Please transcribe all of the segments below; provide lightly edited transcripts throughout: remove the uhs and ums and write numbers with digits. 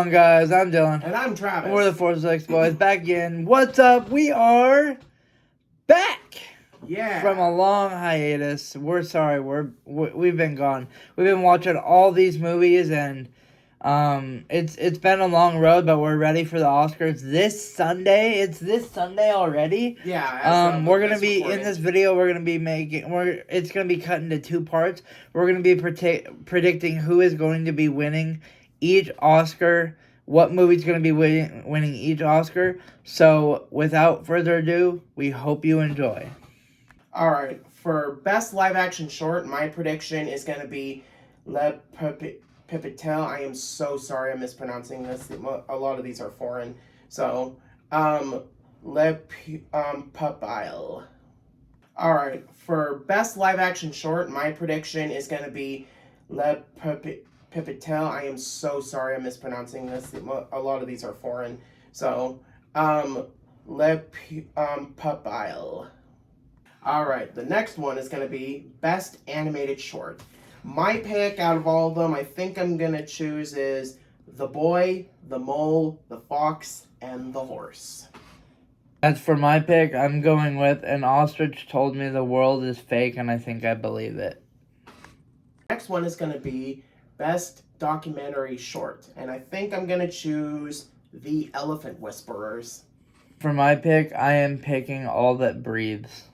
on, guys? I'm Dylan. And I'm Travis. And we're the 406 Boys back again. What's up? We are back. Yeah. From a long hiatus. We're sorry. We've been gone. We've been watching all these movies, and it's been a long road, but we're ready for the Oscars this Sunday. It's this Sunday already. Yeah. We're gonna be in this video. We're gonna be it's gonna be cut into two parts. We're gonna be predicting who is going to be winning each Oscar. What movie's going to be winning each Oscar. So, without further ado, we hope you enjoy. Alright, for Best Live Action Short, my prediction is going to be Le Pipitel. I am so sorry I'm mispronouncing this. A lot of these are foreign. So, Le Pupile. Alright, for Best Live Action Short, my prediction is going to be Le Pipitel. I am so sorry I'm mispronouncing this. A lot of these are foreign. So, Le Pupile. Alright, the next one is going to be Best Animated Short. My pick out of all of them, I think I'm going to choose is The Boy, The Mole, The Fox, and The Horse. As for my pick, I'm going with An Ostrich Told Me the World is Fake, and I think I believe it. Next one is going to be Best Documentary Short, and I think I'm going to choose The Elephant Whisperers. For my pick, I am picking All That Breathes.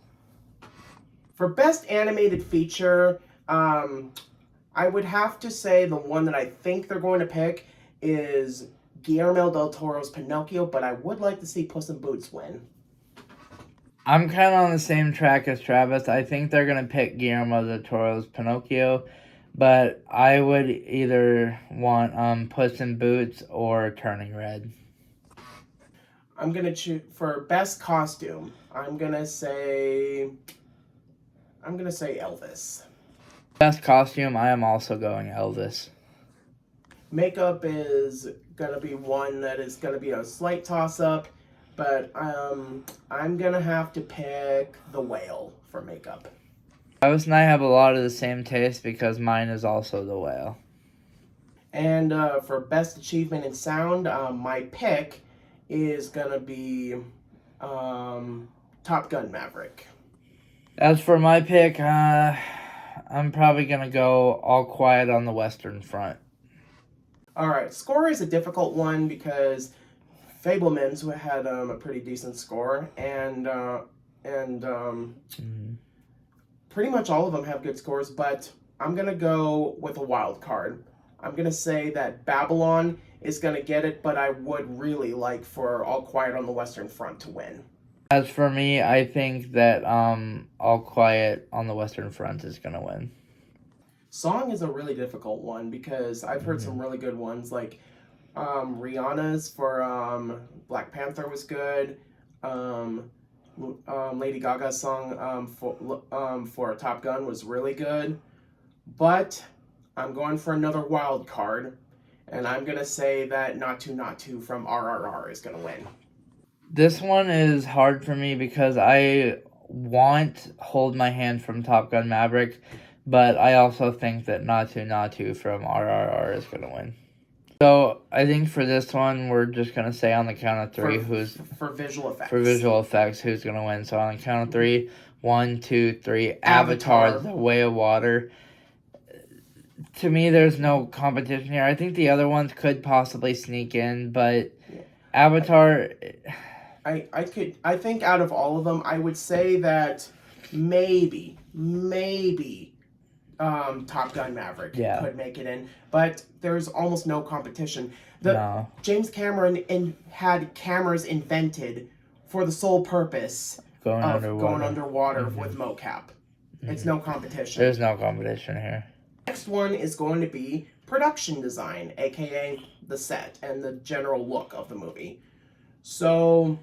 For Best Animated Feature, I would have to say the one that I think they're going to pick is Guillermo del Toro's Pinocchio, but I would like to see Puss in Boots win. I'm kind of on the same track as Travis. I think they're going to pick Guillermo del Toro's Pinocchio, but I would either want Puss in Boots or Turning Red. I'm going to choose for Best Costume. I'm going to say Elvis. Best Costume, I am also going Elvis. Makeup is going to be one that is going to be a slight toss-up, but I'm going to have to pick The Whale for makeup. Travis and I have a lot of the same taste because mine is also The Whale. And for Best Achievement in Sound, my pick is going to be Top Gun Maverick. As for my pick, I'm probably going to go All Quiet on the Western Front. Alright, score is a difficult one because Fabelmans had a pretty decent score, and pretty much all of them have good scores, but I'm going to go with a wild card. I'm going to say that Babylon is going to get it, but I would really like for All Quiet on the Western Front to win. As for me, I think that All Quiet on the Western Front is going to win. Song is a really difficult one because I've heard some really good ones, like Rihanna's for Black Panther was good. Lady Gaga's song for Top Gun was really good. But I'm going for another wild card, and I'm going to say that Not To from RRR is going to win. This one is hard for me because I want Hold My Hand from Top Gun Maverick, but I also think that Not To from RRR is going to win. So I think for this one, we're just going to say on the count of three for visual effects. For visual effects, who's going to win. So on the count of three, 1, 2, 3, Avatar, The Way of Water. To me, there's no competition here. I think the other ones could possibly sneak in, but Avatar... I think out of all of them, I would say that maybe Top Gun Maverick could make it in, but there's almost no competition. James Cameron had cameras invented for the sole purpose of going underwater with mocap. It's no competition. There's no competition here. Next one is going to be production design, aka the set and the general look of the movie. So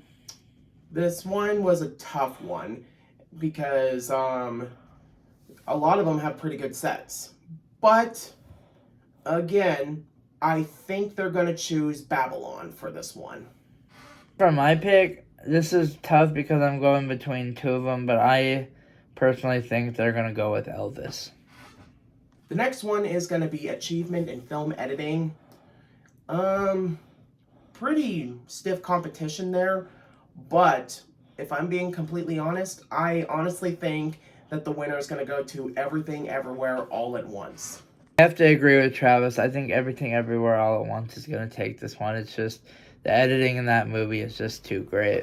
this one was a tough one because a lot of them have pretty good sets. But again, I think they're going to choose Babylon for this one. For my pick, this is tough because I'm going between two of them, but I personally think they're going to go with Elvis. The next one is going to be Achievement in Film Editing. Pretty stiff competition there, but if I'm being completely honest, I honestly think that the winner is going to go to Everything Everywhere All at Once. I have to agree with Travis. I think Everything Everywhere All at Once is going to take this one. It's just the editing in that movie is just too great.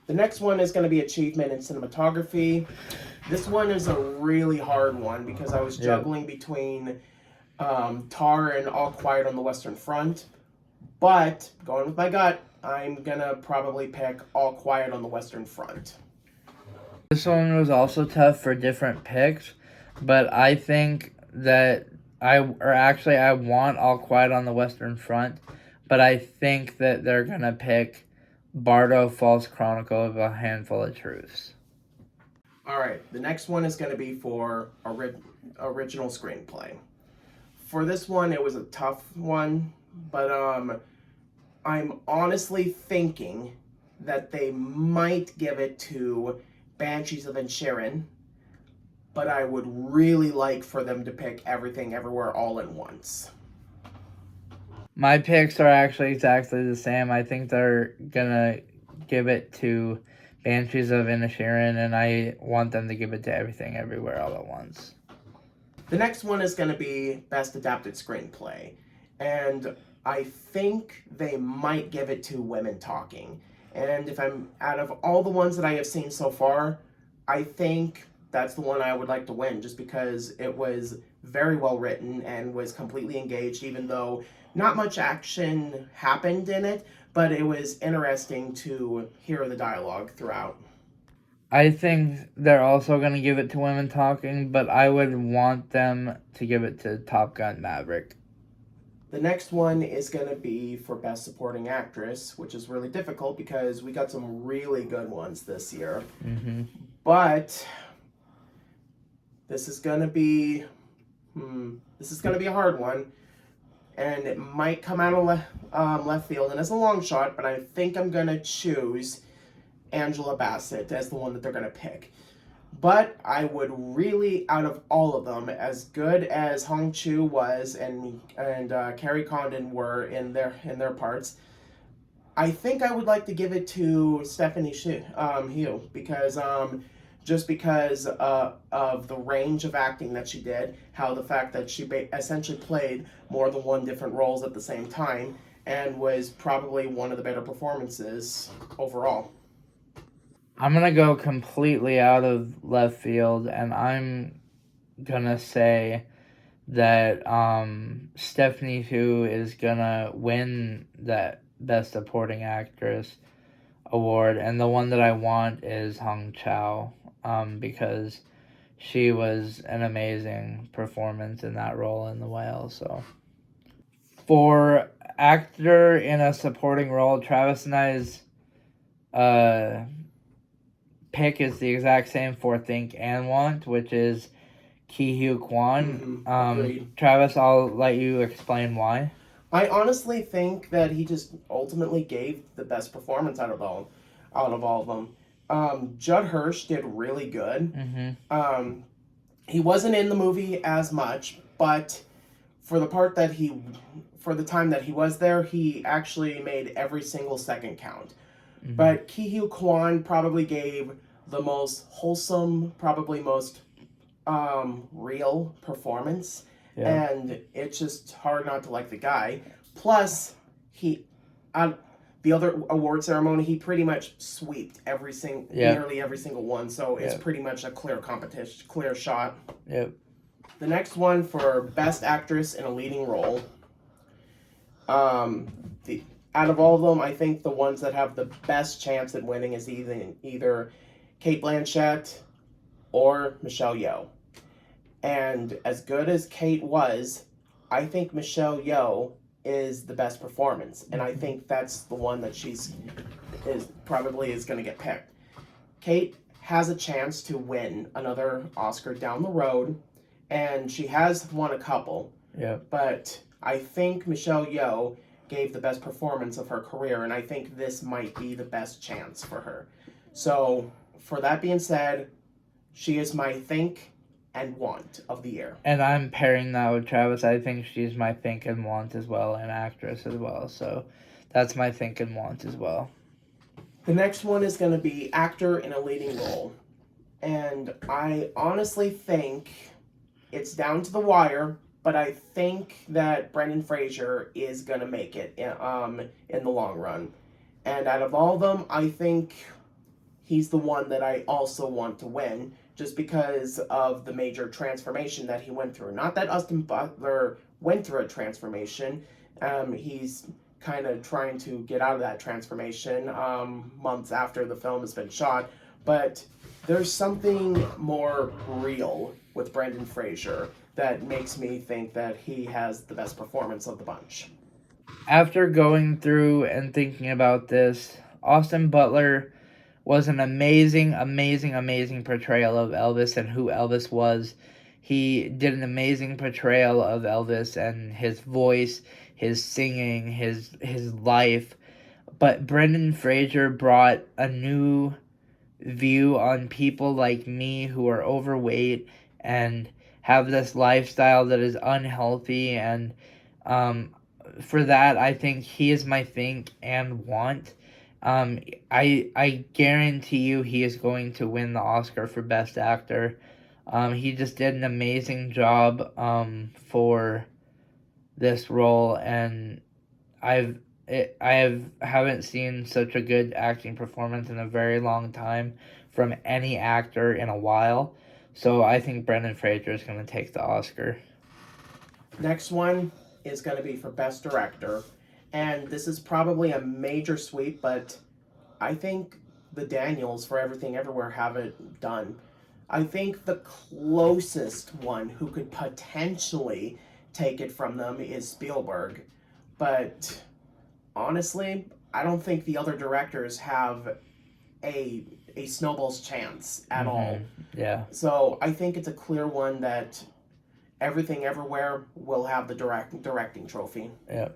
The next one is going to be Achievement in Cinematography. This one is a really hard one because I was juggling between Tar and All Quiet on the Western Front. But going with my gut, I'm going to probably pick All Quiet on the Western Front. This one was also tough for different picks, but I think that I want All Quiet on the Western Front, but I think that they're going to pick Bardo False Chronicle of a Handful of Truths. All right, the next one is going to be for original screenplay. For this one, it was a tough one, but I'm honestly thinking that they might give it to Banshees of Inisherin, but I would really like for them to pick Everything Everywhere All at Once. My picks are actually exactly the same. I think they're gonna give it to Banshees of Inisherin, and I want them to give it to Everything Everywhere All at Once. The next one is going to be Best Adapted Screenplay, and I think they might give it to Women Talking. And if I'm out of all the ones that I have seen so far, I think that's the one I would like to win, just because it was very well written and was completely engaged, even though not much action happened in it, but it was interesting to hear the dialogue throughout. I think they're also going to give it to Women Talking, but I would want them to give it to Top Gun Maverick. The next one is going to be for Best Supporting Actress, which is really difficult because we got some really good ones this year. Mm-hmm. But this is going to be a hard one, and it might come out of left field, and it's a long shot, but I think I'm going to choose Angela Bassett as the one that they're going to pick. But I would really, out of all of them, as good as Hong Chu was and Carrie Condon were in their parts, I think I would like to give it to Stephanie Hsu, because just because of the range of acting that she did, how the fact that she essentially played more than one different roles at the same time, and was probably one of the better performances overall. I'm going to go completely out of left field, and I'm going to say that Stephanie Hsu is going to win that Best Supporting Actress award, and the one that I want is Hong Chow, because she was an amazing performance in that role in The Whale. So for actor in a supporting role, Travis and I's pick is the exact same for Think and Want, which is Ki Hugh Kwan. Travis, I'll let you explain why. I honestly think that he just ultimately gave the best performance out of all of them. Judd Hirsch did really good. Mm-hmm. He wasn't in the movie as much, but for the time that he was there, he actually made every single second count. Mm-hmm. But Ki Hugh Kwan probably gave the most wholesome, probably most real performance. Yeah. And it's just hard not to like the guy. Plus, the other award ceremony, he pretty much sweeped nearly every single one. So it's pretty much a clear competition, clear shot. Yep. The next one for Best Actress in a Leading Role. Out of all of them, I think the ones that have the best chance at winning is either Cate Blanchett or Michelle Yeoh. And as good as Cate was, I think Michelle Yeoh is the best performance, and I think that's the one that probably is going to get picked. Cate has a chance to win another Oscar down the road, and she has won a couple. Yeah. But I think Michelle Yeoh gave the best performance of her career, and I think this might be the best chance for her. So, for that being said, she is my think, and want of the year. And I'm pairing that with Travis. I think she's my think and want as well, an actress as well. So that's my think and want as well. The next one is going to be actor in a leading role. And I honestly think it's down to the wire, but I think that Brendan Fraser is going to make it in the long run. And out of all of them, I think he's the one that I also want to win, just because of the major transformation that he went through. Not that Austin Butler went through a transformation. He's kind of trying to get out of that transformation months after the film has been shot. But there's something more real with Brendan Fraser that makes me think that he has the best performance of the bunch. After going through and thinking about this, Austin Butler was an amazing portrayal of Elvis and who Elvis was. He did an amazing portrayal of Elvis and his voice, his singing, his life. But Brendan Fraser brought a new view on people like me who are overweight and have this lifestyle that is unhealthy, and for that I think he is my think and want. I guarantee you he is going to win the Oscar for Best Actor. He just did an amazing job for this role, and I haven't seen such a good acting performance in a very long time from any actor in a while. So I think Brendan Fraser is going to take the Oscar. Next one is going to be for Best Director. And this is probably a major sweep, but I think the Daniels for Everything Everywhere have it done. I think the closest one who could potentially take it from them is Spielberg. But honestly, I don't think the other directors have a snowball's chance at all. Yeah. So I think it's a clear one that Everything Everywhere will have the directing trophy. Yeah.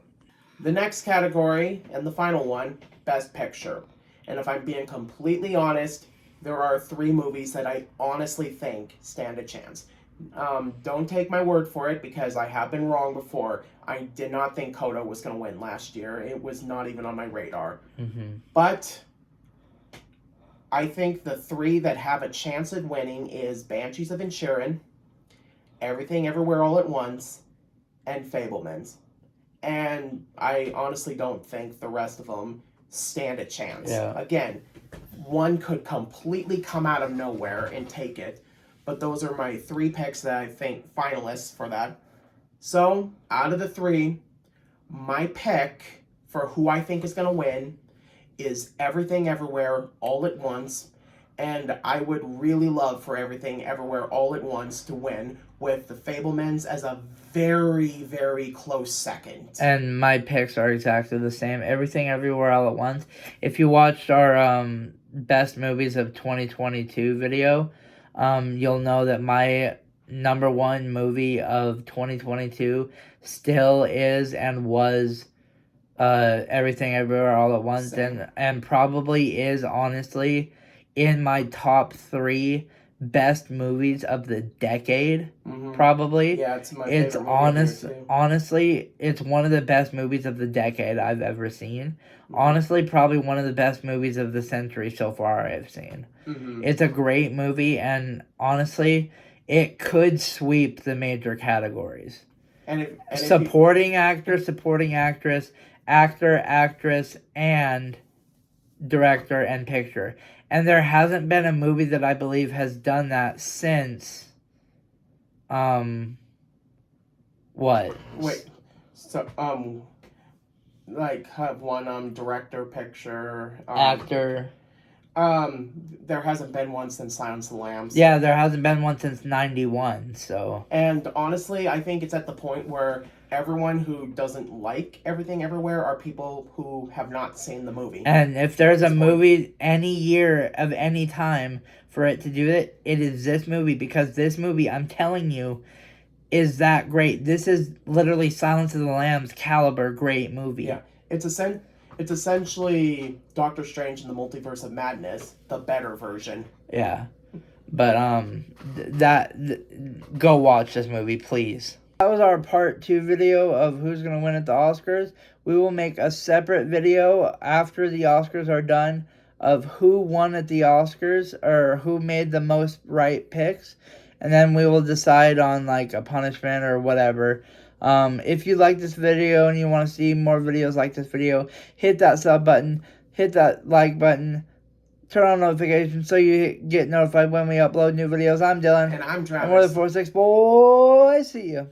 The next category, and the final one, Best Picture. And if I'm being completely honest, there are 3 movies that I honestly think stand a chance. Don't take my word for it, because I have been wrong before. I did not think Coda was going to win last year. It was not even on my radar. But I think the 3 that have a chance at winning is Banshees of Inisherin, Everything Everywhere All at Once, and Fabelmans. And I honestly don't think the rest of them stand a chance. Yeah. Again, one could completely come out of nowhere and take it, but those are my 3 picks that I think finalists for that. So, out of the 3, my pick for who I think is going to win is Everything Everywhere All at Once, and I would really love for Everything Everywhere All at Once to win, with the Fabelmans as a very close second. And my picks are exactly the same. Everything Everywhere All at Once. If you watched our best movies of 2022 video, you'll know that my number 1 movie of 2022 still is and was Everything Everywhere All at Once. And probably is, honestly, in my top 3 best movies of the decade. Probably. Yeah, it's my favorite movie. Honestly, it's one of the best movies of the decade I've ever seen. Honestly, probably one of the best movies of the century so far I've seen. It's a great movie, and honestly, it could sweep the major categories. Supporting actor, supporting actress, actor, actress, and director and picture. And there hasn't been a movie that I believe has done that since what? Wait. So like have one director, picture, actor. There hasn't been one since Silence of the Lambs. Yeah, there hasn't been one since 91, so. And honestly, I think it's at the point where everyone who doesn't like Everything Everywhere are people who have not seen the movie. And if there's a movie any year of any time for it to do it, it is this movie, because this movie, I'm telling you, is that great. This is literally Silence of the Lambs caliber great movie. Yeah, it's essentially Doctor Strange in the Multiverse of Madness, the better version. Yeah. But go watch this movie, please. That was our part 2 video of who's gonna win at the Oscars. We will make a separate video after the Oscars are done of who won at the Oscars or who made the most right picks, and then we will decide on like a punishment or whatever. If you like this video and you want to see more videos like this video, hit that sub button, hit that like button, turn on notifications so you get notified when we upload new videos. I'm Dylan. And I'm Travis. And we're the 4-6 Boys. See you.